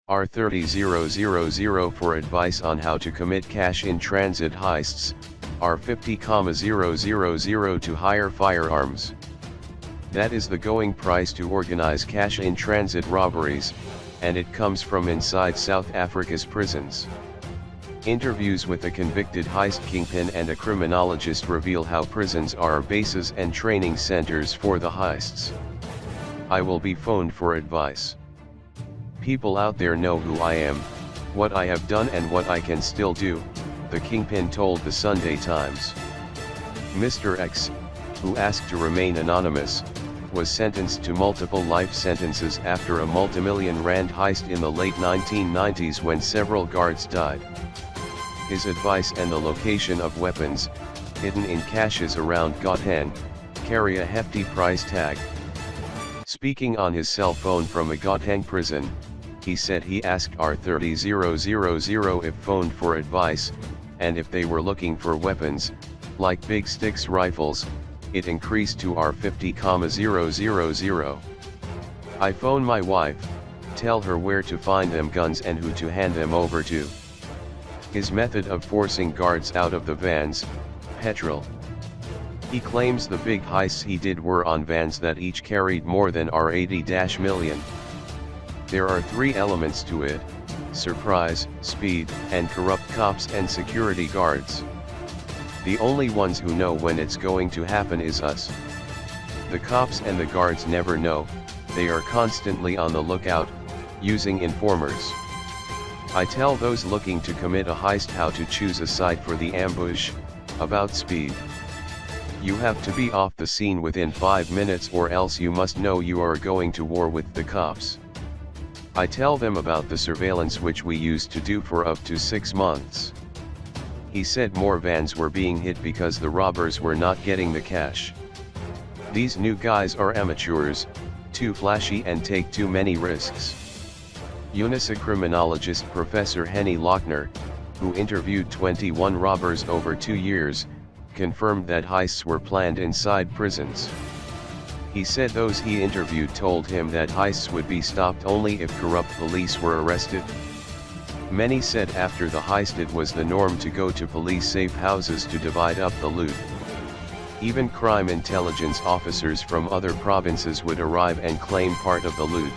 R30 for advice on how to commit cash-in-transit heists, R50,000 to hire firearms. That is the going price to organize cash-in-transit robberies, and it comes from inside South Africa's prisons. Interviews with a convicted heist kingpin and a criminologist reveal how prisons are bases and training centers for the heists. I will be phoned for advice. People out there know who I am, what I have done and what I can still do, the kingpin told the Sunday Times. Mr. X, who asked to remain anonymous, was sentenced to multiple life sentences after a multimillion rand heist in the late 1990s when several guards died. His advice and the location of weapons, hidden in caches around Gauteng, carry a hefty price tag. Speaking on his cell phone from a Gauteng prison, he said he asked R30 if phoned for advice, and if they were looking for weapons, like big sticks rifles, it increased to R50,000. I phone my wife, tell her where to find them guns and who to hand them over to. His method of forcing guards out of the vans, petrol. He claims the big heists he did were on vans that each carried more than R80 million. There are three elements to it: surprise, speed, and corrupt cops and security guards. The only ones who know when it's going to happen is us. The cops and the guards never know, they are constantly on the lookout, using informers. I tell those looking to commit a heist how to choose a site for the ambush, about speed. You have to be off the scene within 5 minutes or else you must know you are going to war with the cops. I tell them about the surveillance which we used to do for up to 6 months. He said more vans were being hit because the robbers were not getting the cash. These new guys are amateurs, too flashy and take too many risks. UNISA criminologist Professor Henny Lochner, who interviewed 21 robbers over 2 years, confirmed that heists were planned inside prisons. He said those he interviewed told him that heists would be stopped only if corrupt police were arrested. Many said after the heist it was the norm to go to police-safe houses to divide up the loot. Even crime intelligence officers from other provinces would arrive and claim part of the loot.